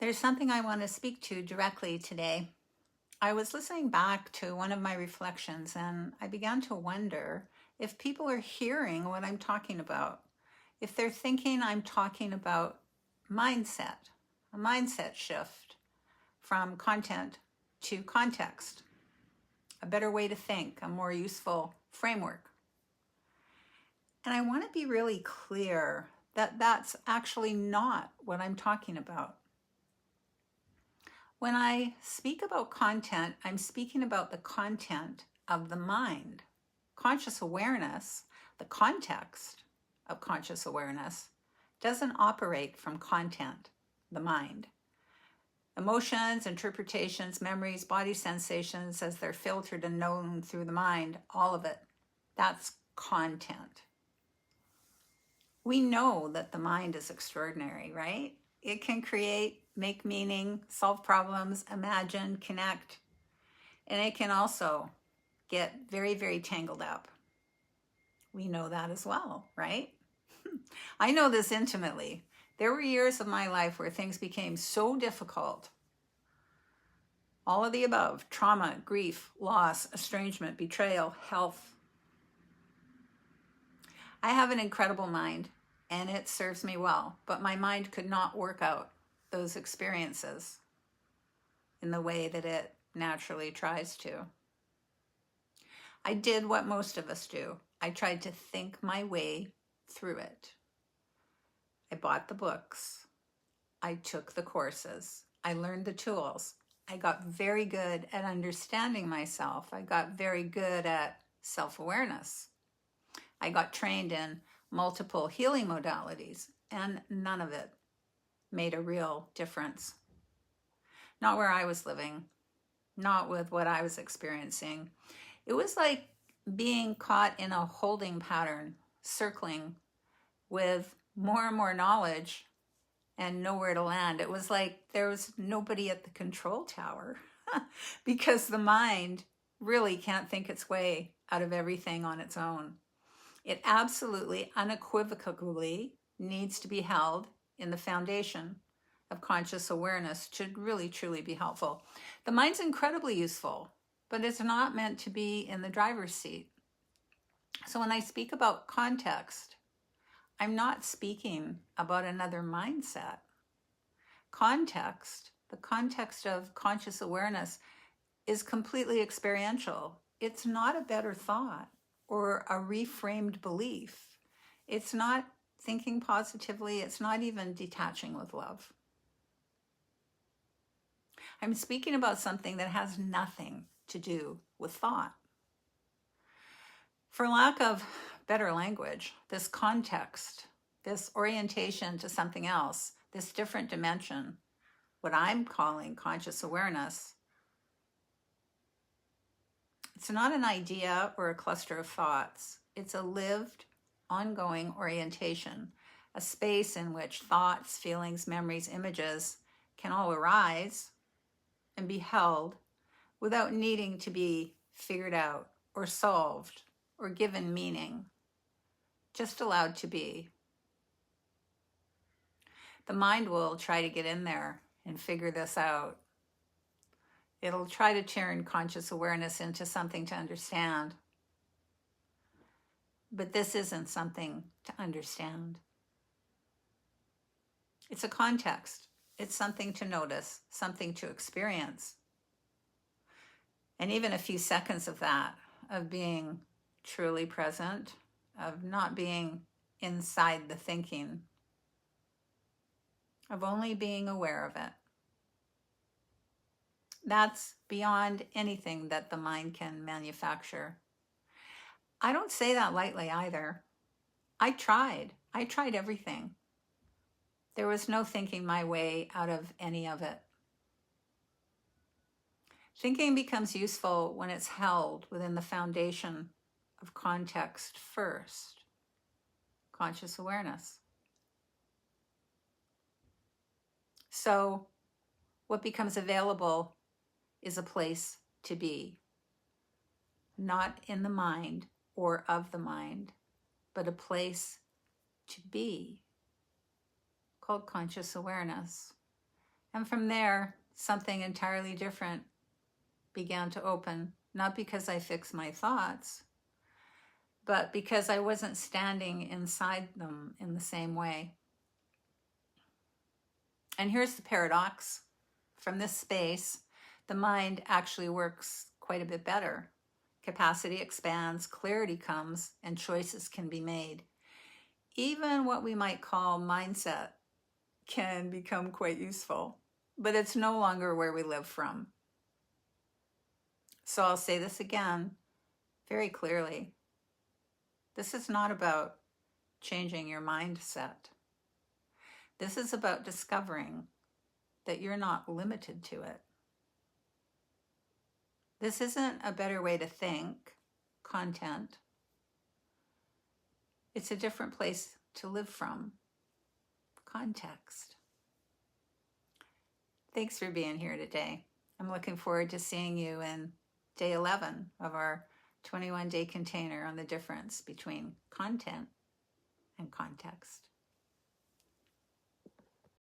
There's something I want to speak to directly today. I was listening back to one of my reflections and I began to wonder if people are hearing what I'm talking about, if they're thinking I'm talking about mindset, a mindset shift from content to context, a better way to think, a more useful framework. And I want to be really clear that that's actually not what I'm talking about. When I speak about content, I'm speaking about the content of the mind. Conscious awareness, the context of conscious awareness, doesn't operate from content, the mind. Emotions, interpretations, memories, body sensations, as they're filtered and known through the mind, all of it, that's content. We know that the mind is extraordinary, right? It can create, make meaning, solve problems, imagine, connect, and it can also get very, very tangled up. We know that as well, right? I know this intimately. There were years of my life where things became so difficult. All of the above: trauma, grief, loss, estrangement, betrayal, health. I have an incredible mind and it serves me well, but my mind could not work out those experiences in the way that it naturally tries to. I did what most of us do. I tried to think my way through it. I bought the books. I took the courses. I learned the tools. I got very good at understanding myself. I got very good at self-awareness. I got trained in multiple healing modalities, and none of it made a real difference. Not where I was living, not with what I was experiencing. It was like being caught in a holding pattern, circling with more and more knowledge and nowhere to land. It was like there was nobody at the control tower because the mind really can't think its way out of everything on its own. It absolutely, unequivocally needs to be held in the foundation of conscious awareness to really, truly be helpful. The mind's incredibly useful, but it's not meant to be in the driver's seat. So when I speak about context, I'm not speaking about another mindset. Context, the context of conscious awareness, is completely experiential. It's not a better thought or a reframed belief. It's not thinking positively. It's not even detaching with love. I'm speaking about something that has nothing to do with thought. For lack of better language, this context, this orientation to something else, this different dimension, what I'm calling conscious awareness, it's not an idea or a cluster of thoughts. It's a lived, ongoing orientation, a space in which thoughts, feelings, memories, images can all arise and be held without needing to be figured out or solved or given meaning, just allowed to be. The mind will try to get in there and figure this out. It'll try to turn conscious awareness into something to understand. But this isn't something to understand. It's a context. It's something to notice, something to experience. And even a few seconds of that, of being truly present, of not being inside the thinking, of only being aware of it. That's beyond anything that the mind can manufacture. I don't say that lightly either. I tried everything. There was no thinking my way out of any of it. Thinking becomes useful when it's held within the foundation of context first, conscious awareness. So what becomes available is a place to be, not in the mind or of the mind, but a place to be called conscious awareness. And from there, something entirely different began to open, not because I fixed my thoughts, but because I wasn't standing inside them in the same way. And here's the paradox. From this space, the mind actually works quite a bit better. Capacity expands, clarity comes, and choices can be made. Even what we might call mindset can become quite useful, but it's no longer where we live from. So I'll say this again very clearly. This is not about changing your mindset. This is about discovering that you're not limited to it. This isn't a better way to think, content. It's a different place to live from, context. Thanks for being here today. I'm looking forward to seeing you in day 11 of our 21-day container on the difference between content and context.